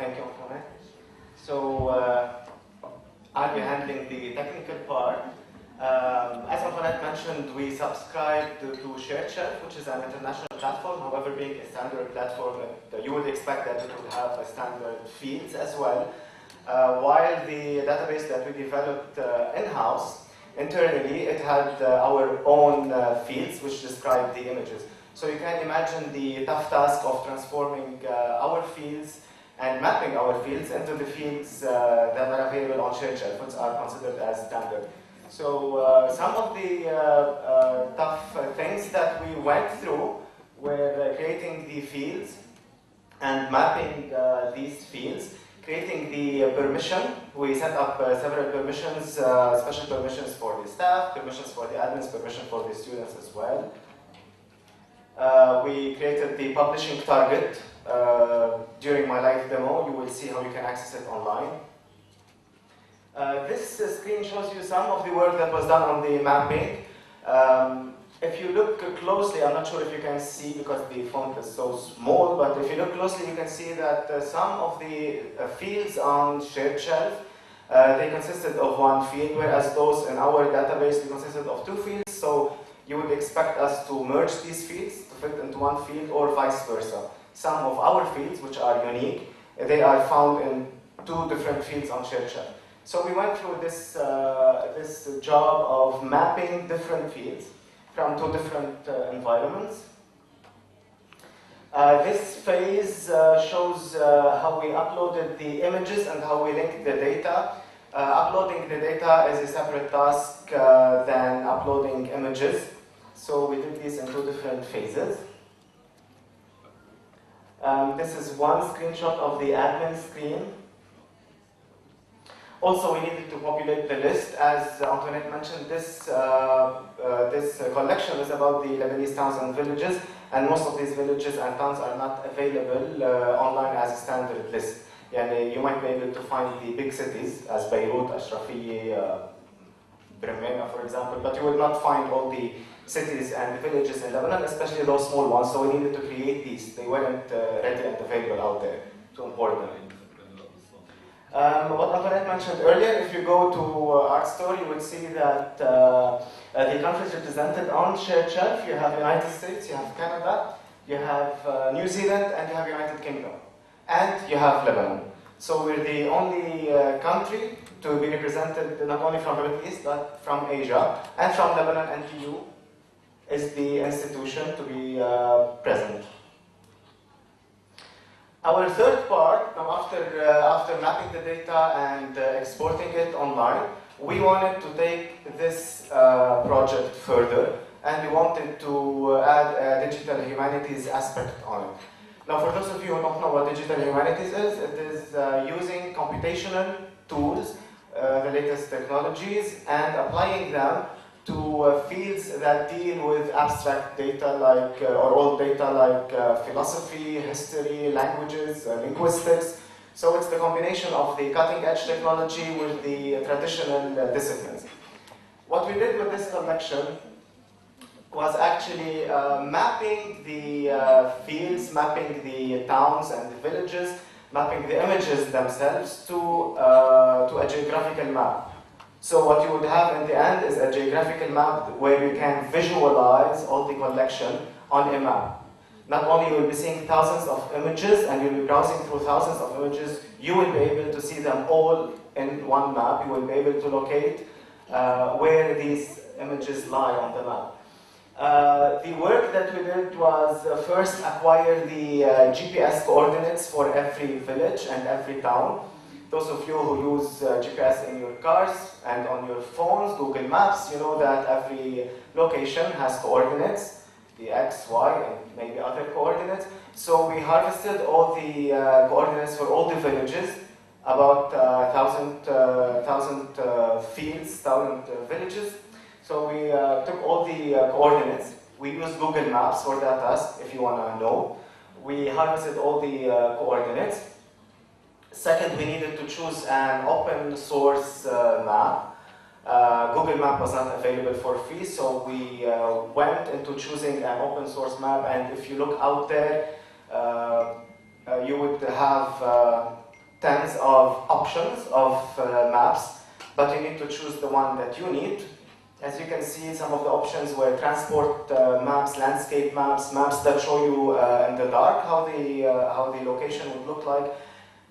Thank you, Antoinette. So I'll be handling the technical part. As Antoinette mentioned, we subscribe to SharedShelf, which is an international platform. However, being a standard platform, you would expect that it would have a standard fields as well. While the database that we developed in-house, internally, it had our own fields which describe the images. So you can imagine the tough task of transforming our fields and mapping our fields into the fields that are available on SharedShelf, which are considered as standard. So some of the tough things that we went through were creating the fields and mapping these fields, creating the permission. We set up several permissions, special permissions for the staff, permissions for the admins, permission for the students as well. We created the publishing target. During my live demo, you will see how you can access it online. This screen shows you some of the work that was done on the mapping. If you look closely, I'm not sure if you can see because the font is so small, but if you look closely, you can see that some of the fields on SharedShelf, they consisted of one field, whereas those in our database, they consisted of two fields. So you would expect us to merge these fields to fit into one field or vice versa. Some of our fields, which are unique, they are found in two different fields on SharedShelf. So we went through this, this job of mapping different fields from two different environments. This phase shows how we uploaded the images and how we linked the data. Uploading the data is a separate task than uploading images. So we did these in two different phases. This is one screenshot of the admin screen. Also, we needed to populate the list. As Antoinette mentioned, this collection is about the Lebanese towns and villages, and most of these villages and towns are not available online as a standard list. Yani, you might be able to find the big cities as Beirut, Ashrafiyya, Bremena, for example, but you will not find all the cities and the villages in Lebanon, especially those small ones, so we needed to create these. They weren't ready and available out there to import them. What Antoinette mentioned earlier, if you go to Art Store, you will see that the countries represented on SharedShelf, you have United States, you have Canada, you have New Zealand, and you have United Kingdom. And you have Lebanon. So we're the only country to be represented not only from the Middle East, but from Asia, and from Lebanon and EU is the institution to be present. Our third part, after mapping the data and exporting it online, we wanted to take this project further, and we wanted to add a digital humanities aspect on it. Now, for those of you who don't know what digital humanities is, it is using computational tools, the latest technologies, and applying them to fields that deal with abstract data like, or old data like philosophy, history, languages, linguistics. So it's the combination of the cutting edge technology with the traditional disciplines. What we did with this collection was actually mapping the fields, mapping the towns and the villages, mapping the images themselves to a geographical map. So what you would have in the end is a geographical map where you can visualize all the collection on a map. Not only you will be seeing thousands of images and you'll be browsing through thousands of images, you will be able to see them all in one map. You will be able to locate where these images lie on the map. The work that we did was first acquire the GPS coordinates for every village and every town. Those of you who use GPS in your cars and on your phones, Google Maps, you know that every location has coordinates, the X, Y, and maybe other coordinates. So we harvested all the coordinates for all the villages, about 1,000 fields, 1,000 villages. So we took all the coordinates. We used Google Maps for that task, if you want to know. We harvested all the coordinates. Second, we needed to choose an open source map. Google Map was not available for free, so we went into choosing an open source map. And if you look out there, you would have tens of options of maps, but you need to choose the one that you need. As you can see, some of the options were transport maps, landscape maps, maps that show you in the dark how the location would look like.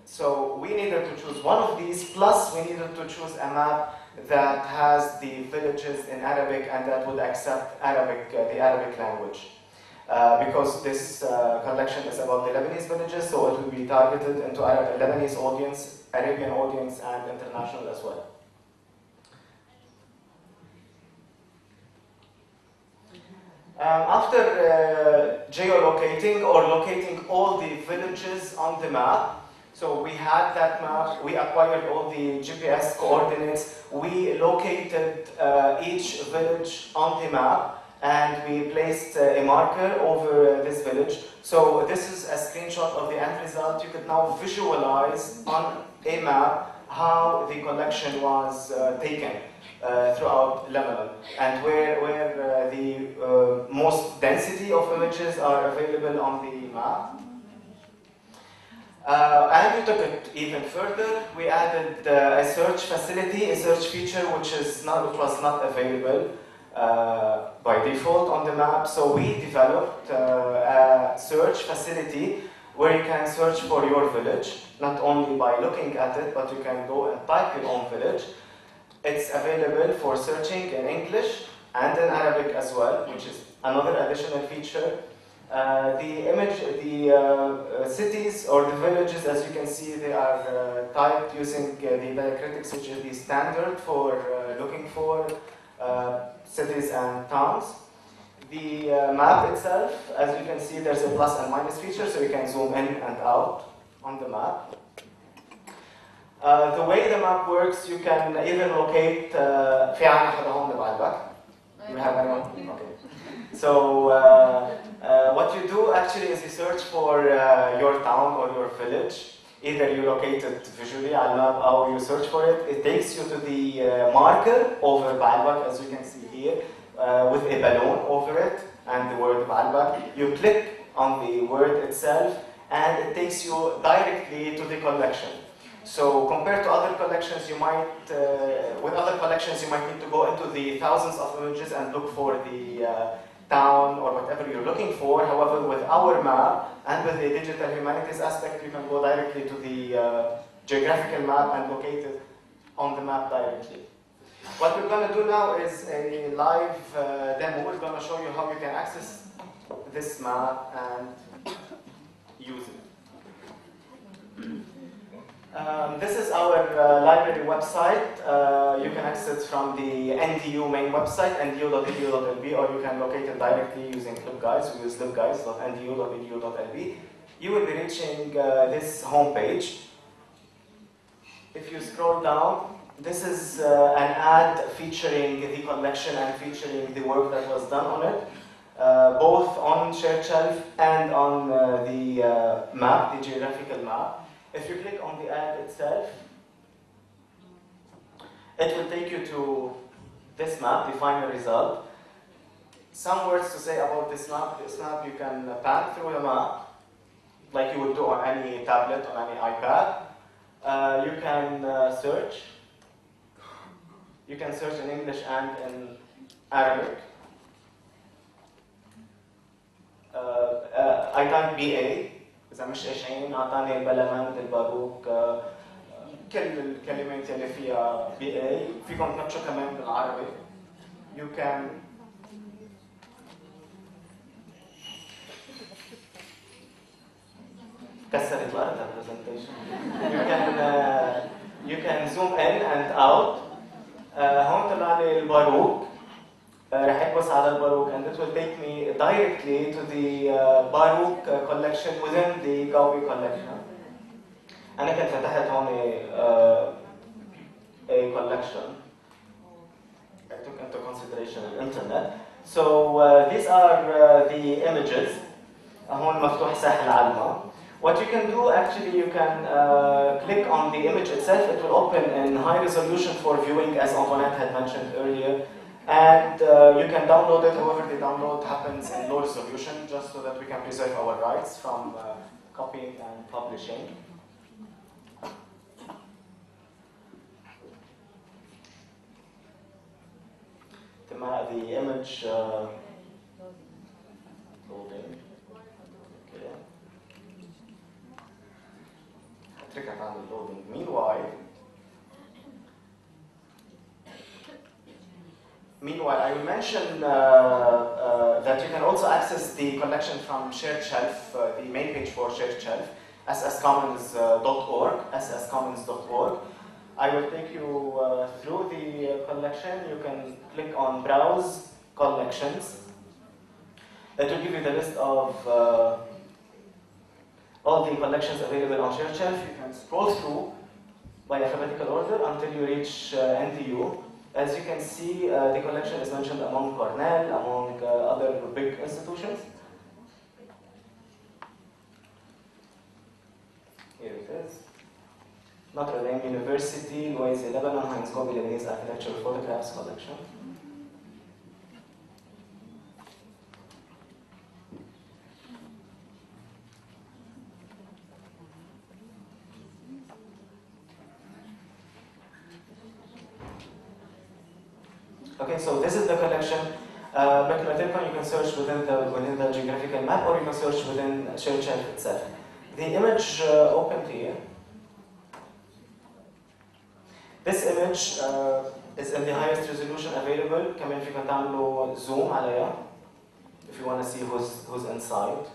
So we needed to choose one of these, plus we needed to choose a map that has the villages in Arabic and that would accept Arabic, the Arabic language. Because this collection is about the Lebanese villages, so it will be targeted into Lebanese audience, Arabian audience, and international as well. After geolocating or locating all the villages on the map, so we had that map, we acquired all the GPS coordinates, we located each village on the map, and we placed a marker over this village. So this is a screenshot of the end result. You could now visualize on a map how the collection was taken throughout Lebanon, and where the most density of images are available on the map. And we took it even further. We added a search facility, a search feature which was not available by default on the map. So we developed a search facility where you can search for your village, not only by looking at it, but you can go and type your own village. It's available for searching in English and in Arabic as well, which is another additional feature. The cities or the villages, as you can see, they are typed using the diacritics, which is the standard for looking for cities and towns. The map itself, as you can see, there's a plus and minus feature, so you can zoom in and out on the map. The way the map works, you can even locate. في عنا حدا هون بعد. Do we have anyone? Okay. So what you do actually is you search for your town or your village. Either you locate it visually على map or you search for it. It takes you to the marker over Baalbek, as you can see here, with a balloon over it and the word Baalbek. You click on the word itself and it takes you directly to the collection. So compared to other collections, you might, with other collections, you might need to go into the thousands of images and look for the town or whatever you're looking for. However, with our map and with the digital humanities aspect, you can go directly to the geographical map and locate it on the map directly. What we're going to do now is a live demo. We're going to show you how you can access this map and use it. This is our library website. You can access it from the NDU main website, ndu.edu.lb, or you can locate it directly using libguides. We use libguides.ndu.edu.lb. You will be reaching this homepage. If you scroll down, this is an ad featuring the collection and featuring the work that was done on it, both on shared shelf and on the map, the geographical map. If you click on the ad itself, it will take you to this map, the final result. Some words to say about this map. This map, you can pan through the map, like you would do on any tablet, on any iPad. You can search. You can search in English and in Arabic. I type BA. إذا مش إشعين أعطاني البلمند الباروك كل الكلمات اللي فيها BA. فيكم تنبشوا كمان بالعربي. You can كسرت الأرض presentation. You can zoom in and out. هون طلع لي الباروك. رح أكبس على الباروك and it will take me directly to the Baruch collection within the Gawi collection. أنا كنت فتحت هون a collection. I took into consideration the internet. So these are the images. هون مفتوح ساحل علمة. What you can do, actually, you can click on the image itself. It will open in high resolution for viewing, as Antoinette had mentioned earlier. And you can download it. However, the download happens in low resolution, just so that we can preserve our rights from copying and publishing. the image loading. Okay. Trick around the loading. Meanwhile, I will mention that you can also access the collection from Shared Shelf, the main page for Shared Shelf, sscommons.org, sscommons.org. I will take you through the collection. You can click on Browse Collections. It will give you the list of all the collections available on Shared Shelf. You can scroll through by alphabetical order until you reach NTU. As you can see, the collection is mentioned among Cornell, among other big institutions. Here it is. Notre Dame University, Louis Lebanon, Heinz Gobi Lebanese Architectural Photographs Collection. Okay, so this is the collection. You can search within the geographical map, or you can search within Shared Shelf itself. The image opened here. This image is in the highest resolution available. كمان فيكم تعملوا zoom عليها if you want to see who's inside.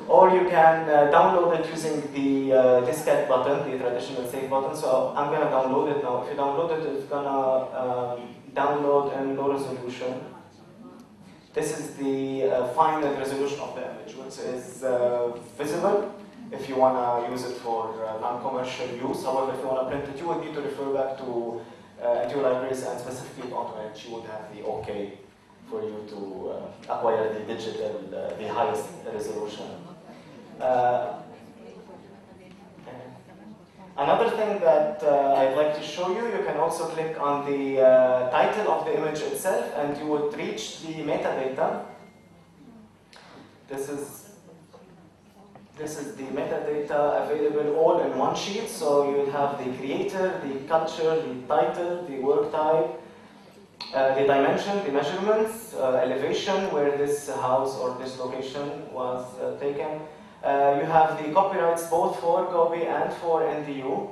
Or you can download it using the diskette button, the traditional save button. So I'm going to download it now. If you download it, it's going to download in low resolution. This is the final resolution of the image, which is visible if you want to use it for non-commercial use. However, if you want to print it, you would need to refer back to your libraries, and specifically to Antoinette, she would have the OK for you to acquire the digital, the highest resolution. Another thing that I'd like to show you, you can also click on the title of the image itself, and you would reach the metadata. This is the metadata available all in one sheet. So you'll have the creator, the culture, the title, the work type, the dimension, the measurements, elevation, where this house or this location was taken. You have the copyrights both for Gobi and for NDU.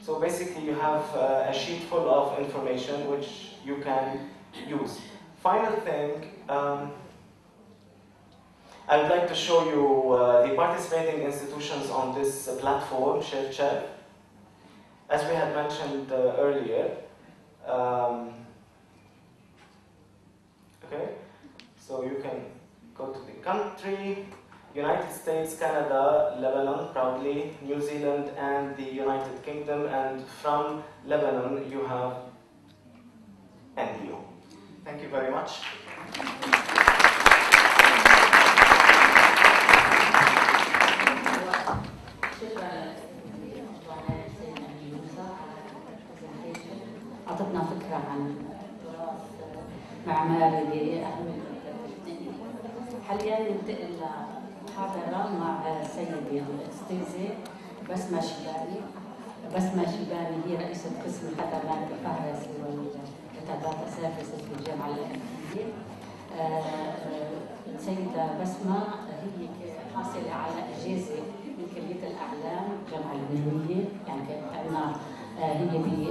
So basically you have a sheet full of information which you can use. Final thing, I would like to show you the participating institutions on this platform, Shared Shelf. As we had mentioned earlier, okay, so you can go to the country, United States, Canada, Lebanon, proudly, New Zealand, and the United Kingdom, and from Lebanon you have NDU. Thank you very much. أعطتنا فكرة عن التراث معماري لأهمية الفلسطينية. حاليا ننتقل لمحاضرة مع سيدي الأستاذة بسمة شباني. بسمة شباني هي رئيسة قسم خدمات الفهرسة والداتا سيرفيسز في الجامعة الأمريكية. السيدة بسمة هي حاصلة على إجازة من كلية الأعلام الجامعة الأمريكية، يعني كأنها هي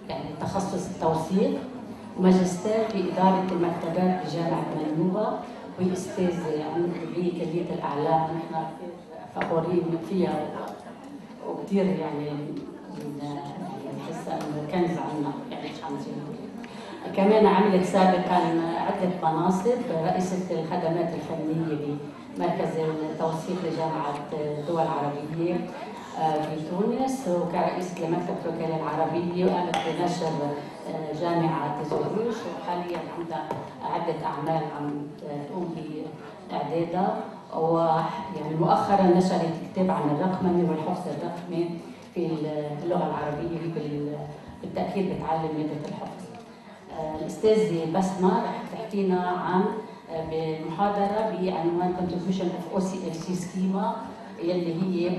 يعني تخصص التوثيق، وماجستير بإدارة المكتبات بجامعة منوبة، وهي أستاذة بكلية الأعلام. نحن فخورين فيها وكثير يعني نحس إنه كنز عنا، يعني مش عم كمان عملت سابقا عدة مناصب، رئيسة الخدمات الفنية بمركز التوثيق لجامعة الدول العربية في تونس، وكرئيسة لمكتب الوكالة العربية، وقامت بنشر جامعة زوروش، وحاليا عندها عدة أعمال عم تقوم بإعدادها، ويعني مؤخرا نشرت كتاب عن الرقمنة والحفظ الرقمي في اللغة العربية، بالتأكيد بتعلم مادة الحفظ. الأستاذة بسمة رح تحكينا عن بمحاضرة بعنوان Contribution of OCLC Schema، يلي هي رح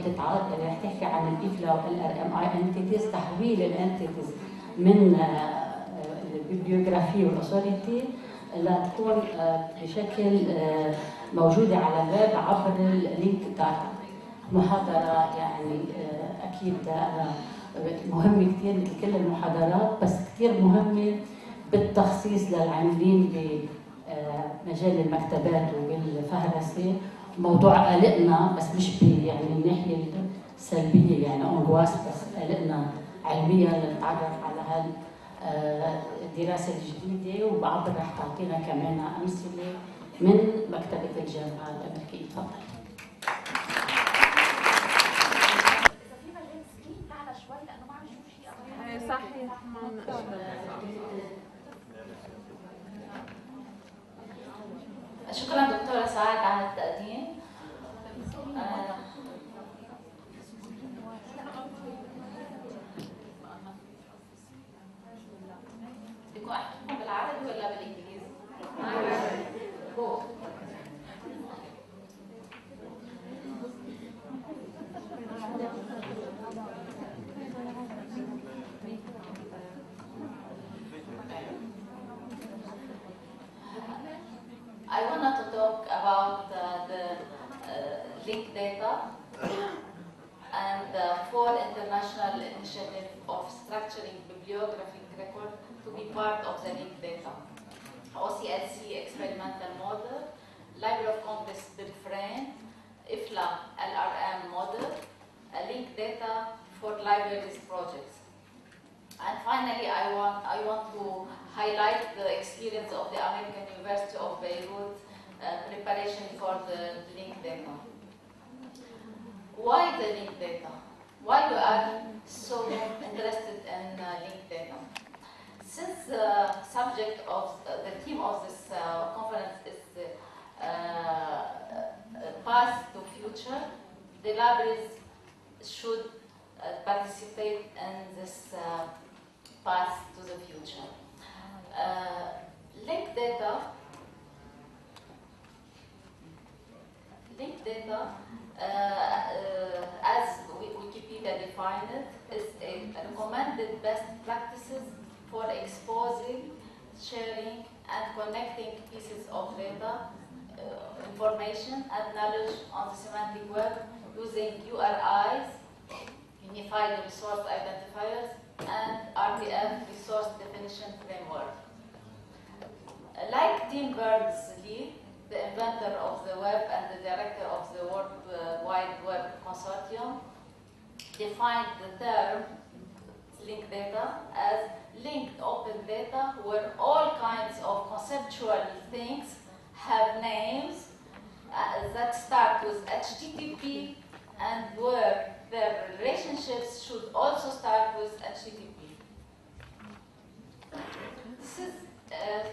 تحكي عن IFLA وال RMI entities، تحويل الانتيتيز من البيبليوغرافي والاثوريتي لتكون بشكل موجوده على الويب عبر اللينك داتا. محاضره يعني اكيد مهمه كثير مثل كل المحاضرات، بس كثير مهمه بالتخصيص للعاملين بمجال المكتبات وبالفهرسه. موضوع قلقنا بس مش يعني من الناحيه السلبيه، يعني انغواس، بس قلقنا علميا لنتعرف على الدراسه الجديده، وبعبر رح تعطينا كمان امثله من مكتبه الجامعه الامريكيه. تفضل. صحيح. شكرا دكتورة سعاد على التقديم. بدكم احكي بالعربي ولا بالانجليزي؟ I wanted to talk about the linked data and the 4 international initiative of structuring bibliographic record to be part of the linked data. OCLC experimental model, Library of Congress bill frame, IFLA LRM model, linked data for libraries projects. And finally, I want to highlight the experience of the American University of Beirut preparation for the linked data. Why the linked data? Why we are so interested in linked data? Since the subject of the theme of this conference is past to future, the libraries should participate in this path to the future. Linked data as Wikipedia defined it, is a recommended best practices for exposing, sharing, and connecting pieces of data, information, and knowledge on the semantic web using URIs, Unified Resource Identifiers, and RDF Resource Definition Framework. Like Tim Berners-Lee, the inventor of the web and the director of the World Wide Web Consortium, defined the term linked data as linked open data where all kinds of conceptual things have names that start with HTTP and where their relationships should also start with HTTP. This is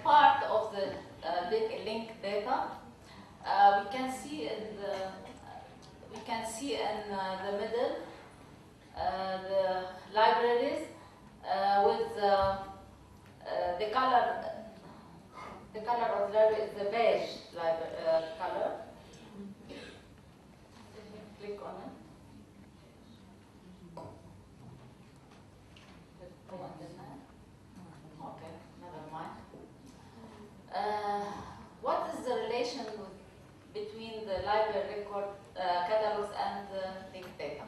part of the linked data. We can see in the middle the libraries with the color. The color of the library is the beige color. Click on it. Okay, never mind. What is the relation between the library record catalogs and the linked data?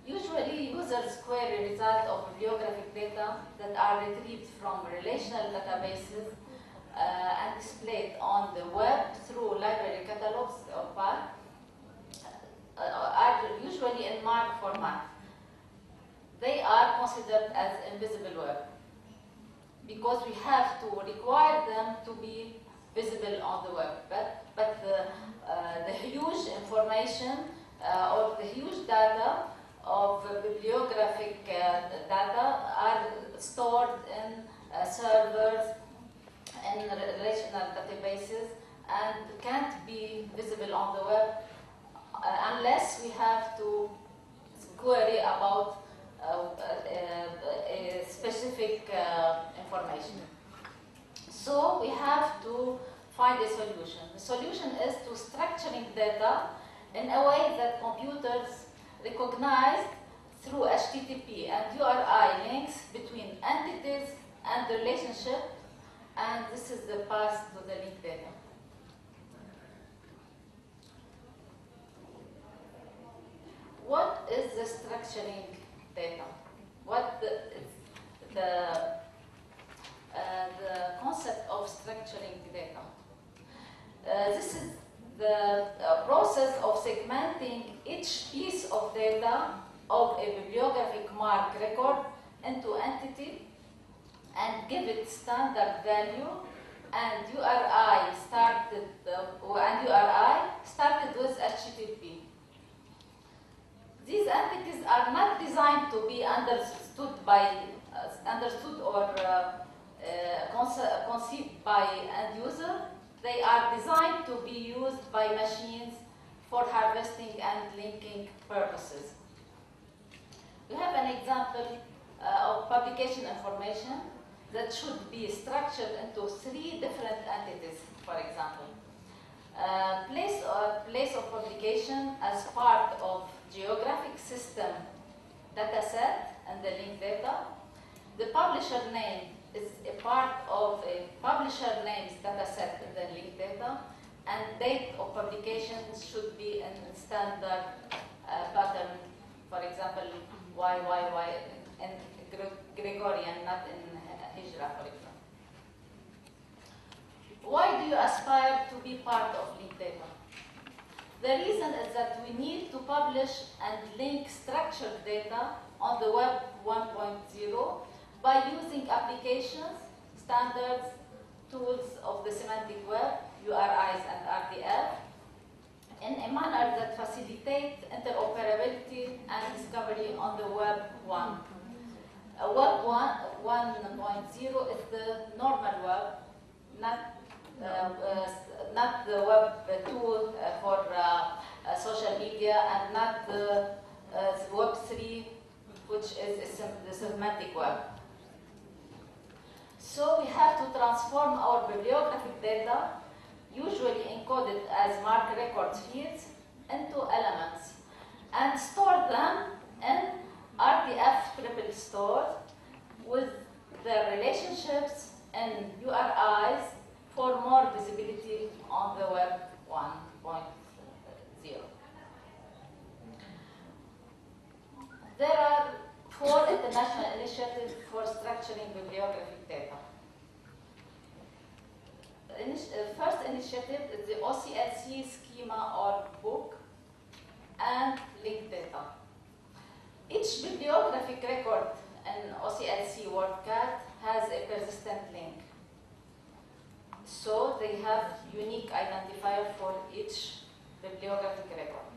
Usually, users query results of bibliographic data that are retrieved from relational databases and displayed on the web through library catalogs or path are usually in MARC format. They are considered as invisible web because we have to require them to be visible on the web. But the huge information or the huge data of bibliographic data are stored in servers and relational databases and can't be visible on the web unless we have to query about a specific information. So we have to find a solution. The solution is to structuring data in a way that computers recognize through HTTP and URI links between entities and the relationship, and this is the path to the linked data. What is the structuring data? What the concept of structuring data? This is the process of segmenting each piece of data of a bibliographic mark record into entity and give it standard value and URI started with HTTP. These entities are not designed to be understood or conceived by end user. They are designed to be used by machines for harvesting and linking purposes. We have an example of publication information that should be structured into 3 different entities, for example. Place of publication as part of geographic system dataset and the linked data. The publisher name is a part of a publisher names dataset in the linked data, and date of publication should be in standard pattern, for example, YYY in Gregorian, not in Hijra, for example. Why do you aspire to be part of linked data? The reason is that we need to publish and link structured data on the Web 1.0 by using applications, standards, tools of the semantic web, URIs and RDF, in a manner that facilitates interoperability and discovery on the Web 1. Web 1.0 is the normal web, not the Web 2 for social media, and not the Web 3, which is the semantic web. So we have to transform our bibliographic data, usually encoded as mark record fields, into elements and store them in RDF triple stores with their relationships and URIs for more visibility on the Web 1.0. There are 4 international initiatives for structuring bibliographic data. First initiative is the OCLC schema or book and linked data. Each bibliographic record in OCLC WordCat has a persistent link. So they have unique identifier for each bibliographic record.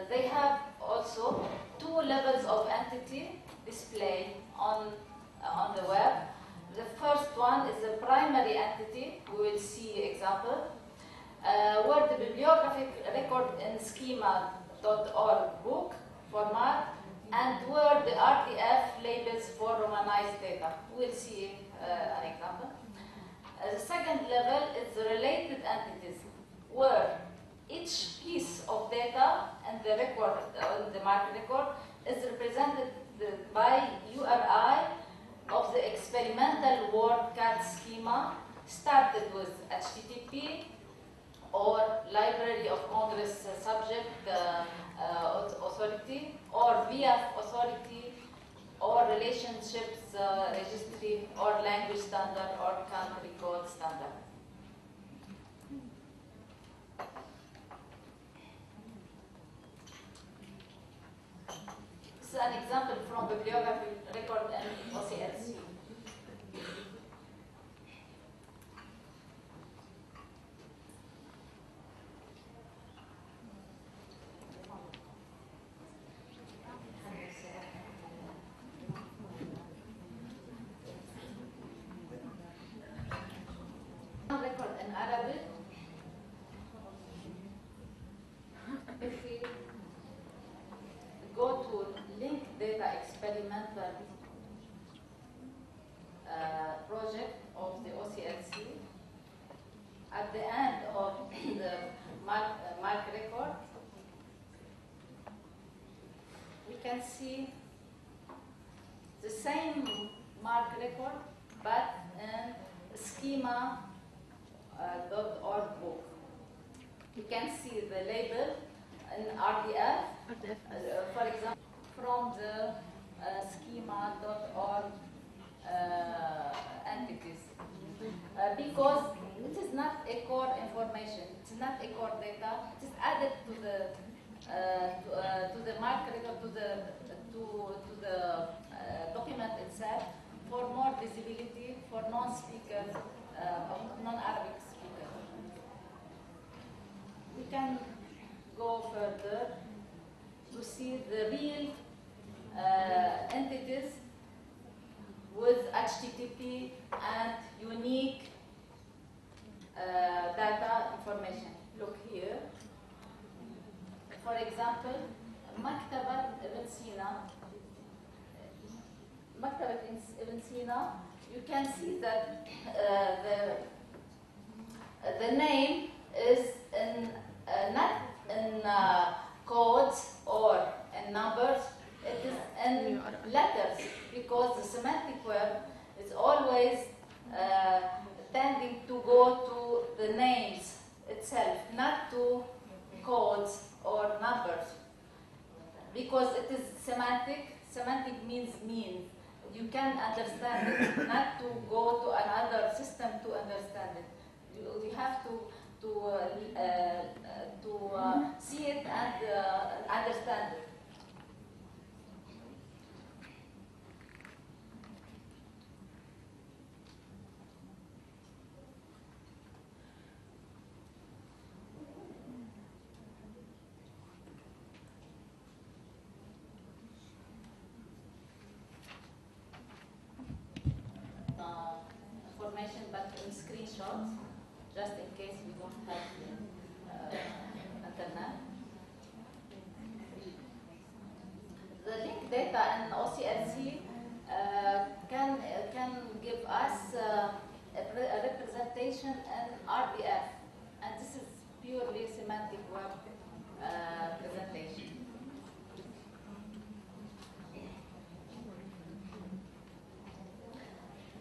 They have also 2 levels of entity display on the web. The first one is the primary entity. We will see example where the bibliographic record in schema.org book format and where the RDF labels for romanized data. We'll see an example. The second level is the related entities where each piece of data and the record, the mark record, is represented by URI of the experimental WordCat schema started with HTTP or Library of Congress subject authority or VF authority or relationships registry or language standard or country code standard. This is an example from bibliographic record and OCLC. Record in Arabic. If we go to linked data experimental project of the OCLC, at the end of the mark record, we can see the same mark record, but in schema.org book. You can see the label in RDF, for example, from the schema.org entities. Because it is not a core information, it's not a core data, it is added to the mark record, to the document itself for more visibility for non-speakers, non-Arabic speakers. We can go further to see the real entities with HTTP and unique data information. Look here. For example, Maktabat Ibn Sina, you can see that the name is not in codes or in numbers, it is in letters, because the semantic web is always tending to go to the names itself, not to codes or numbers, because it is semantic. Semantic means mean. You can understand it, not to go to another system to understand it. You have to see it and understand it. Information, but in screenshots, just in case we don't have internet. The link data in OCLC can give us a representation in RDF, and this is purely semantic web presentation.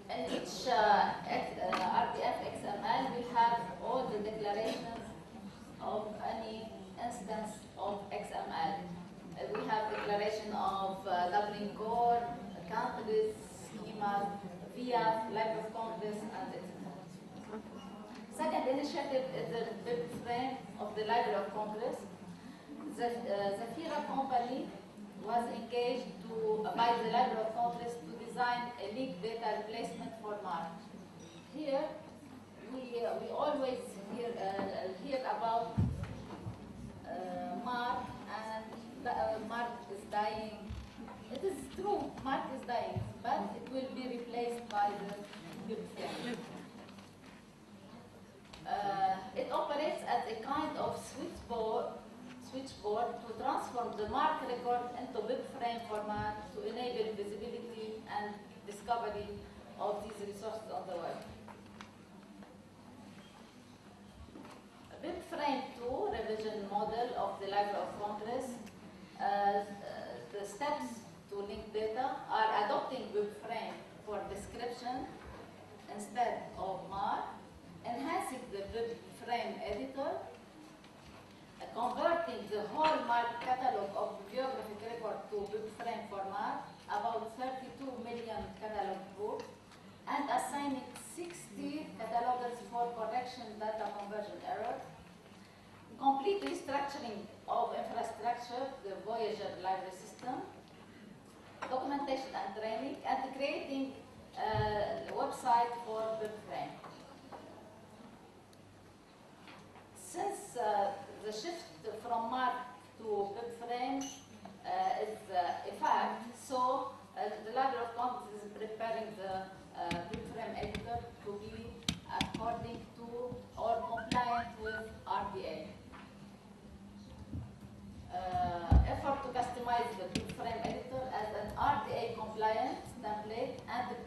In each RDF XML, we have all the declarations of any instance of XML. We have declaration of doubling core, countries, schemas, VIA, Library of Congress, and etc. Second initiative is the bib frame of the Library of Congress. The Zafira company was engaged by the Library of Congress to design a linked data replacement format. Here, we always hear about Mark, and Mark is dying. It is true, Mark is dying, but it will be replaced by the bib frame. It operates as a kind of switchboard to transform the mark record into bib frame format to enable visibility and discovery of these resources on the web. Bib frame 2 revision model of the Library of Congress. The steps to link data are adopting bib frame for description instead of mark, enhancing the bib frame editor, converting the whole mark catalog of bibliographic record to bib frame format, about 32 million catalog books, and assigning 60 catalogers for correction data conversion error, complete restructuring of infrastructure, the Voyager library system, documentation and training, and creating a website for bib frame. Since the shift from mark to bib frame is a fact, so the Library of Congress is preparing the bib frame editor to be according to or compliant with RDA. Effort to customize the bib frame editor as an RDA compliant template and the